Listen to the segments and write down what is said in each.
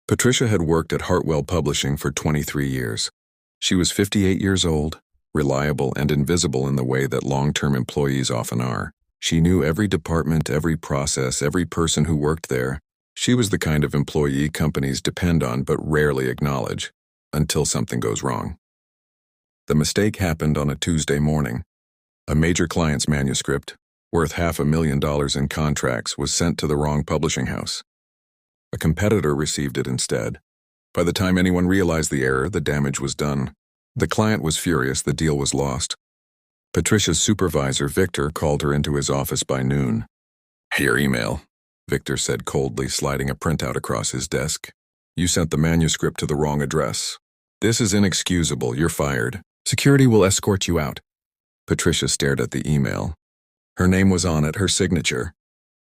Patricia had worked at Hartwell Publishing for 23 years. She was 58 years old, reliable and invisible in the way that long-term employees often are. She knew every department, every process, every person who worked there. She was the kind of employee companies depend on but rarely acknowledge, until something goes wrong. The mistake happened on a Tuesday morning. A major client's manuscript, worth $500,000 in contracts, was sent to the wrong publishing house. A competitor received it instead. By the time anyone realized the error, the damage was done. The client was furious, the deal was lost. Patricia's supervisor, Victor, called her into his office by noon. "Your email," Victor said coldly, sliding a printout across his desk. "You sent the manuscript to the wrong address. This is inexcusable. You're fired. Security will escort you out." Patricia stared at the email. Her name was on it, her signature,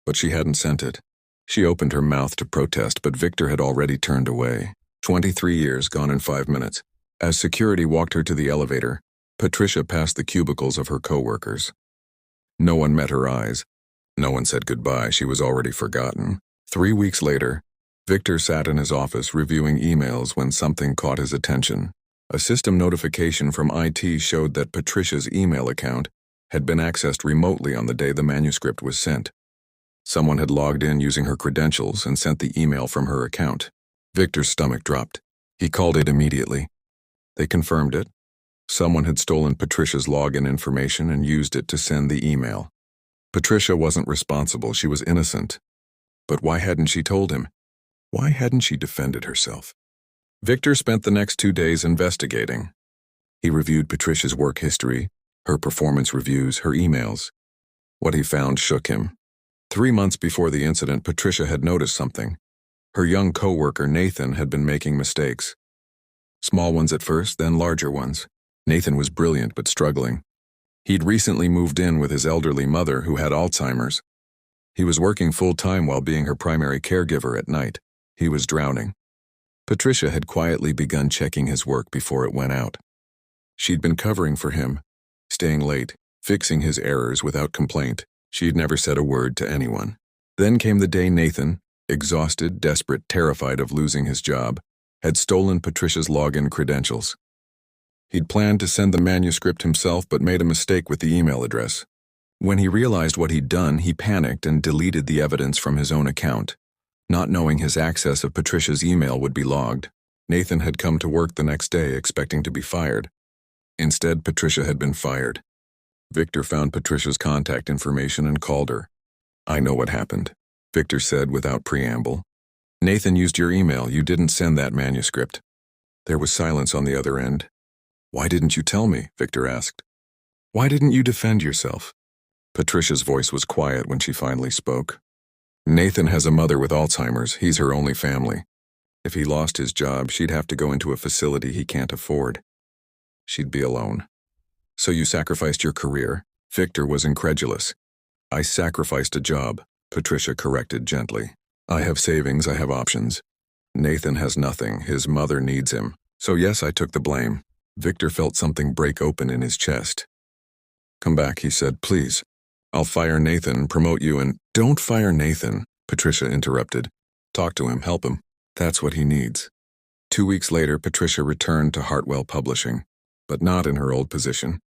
but she hadn't sent it. She opened her mouth to protest, but Victor had already turned away. 23 years gone in 5 minutes. As security walked her to the elevator, Patricia passed the cubicles of her coworkers. No one met her eyes. No one said goodbye. She was already forgotten. 3 weeks later, Victor sat in his office reviewing emails when something caught his attention. A system notification from IT showed that Patricia's email account had been accessed remotely on the day the manuscript was sent. Someone had logged in using her credentials and sent the email from her account. Victor's stomach dropped. He called it immediately. They confirmed it. Someone had stolen Patricia's login information and used it to send the email. Patricia wasn't responsible. She was innocent. But why hadn't she told him? Why hadn't she defended herself? Victor spent the next 2 days investigating. He reviewed Patricia's work history, her performance reviews, her emails. What he found shook him. 3 months before the incident, Patricia had noticed something. Her young coworker, Nathan, had been making mistakes. Small ones at first, then larger ones. Nathan was brilliant but struggling. He'd recently moved in with his elderly mother who had Alzheimer's. He was working full-time while being her primary caregiver at night. He was drowning. Patricia had quietly begun checking his work before it went out. She'd been covering for him, staying late, fixing his errors without complaint. She'd never said a word to anyone. Then came the day Nathan, exhausted, desperate, terrified of losing his job, had stolen Patricia's login credentials. He'd planned to send the manuscript himself but made a mistake with the email address. When he realized what he'd done, he panicked and deleted the evidence from his own account, not knowing his access of Patricia's email would be logged. Nathan had come to work the next day expecting to be fired. Instead, Patricia had been fired. Victor found Patricia's contact information and called her. "I know what happened," Victor said without preamble. "Nathan used your email. You didn't send that manuscript." There was silence on the other end. "Why didn't you tell me?" Victor asked. "Why didn't you defend yourself?" Patricia's voice was quiet when she finally spoke. "Nathan has a mother with Alzheimer's. He's her only family. If he lost his job, she'd have to go into a facility he can't afford. She'd be alone." "So you sacrificed your career?" Victor was incredulous. "I sacrificed a job," Patricia corrected gently. "I have savings, I have options. Nathan has nothing. His mother needs him. So yes, I took the blame." Victor felt something break open in his chest. "Come back," he said, "please. I'll fire Nathan and promote you and—" "Don't fire Nathan," Patricia interrupted. "Talk to him, help him. That's what he needs." 2 weeks later, Patricia returned to Hartwell Publishing, but not in her old position.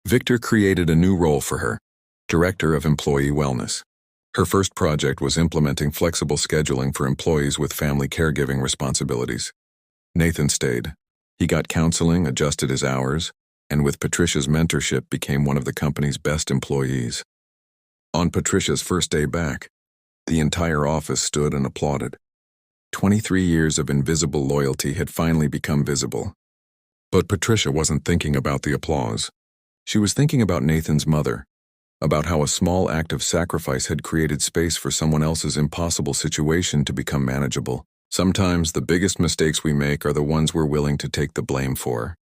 Victor created a new role for her, Director of Employee Wellness. Her first project was implementing flexible scheduling for employees with family caregiving responsibilities. Nathan stayed. He got counseling, adjusted his hours, and with Patricia's mentorship became one of the company's best employees. On Patricia's first day back, the entire office stood and applauded. 23 years of invisible loyalty had finally become visible. But Patricia wasn't thinking about the applause. She was thinking about Nathan's mother, about how a small act of sacrifice had created space for someone else's impossible situation to become manageable. Sometimes the biggest mistakes we make are the ones we're willing to take the blame for.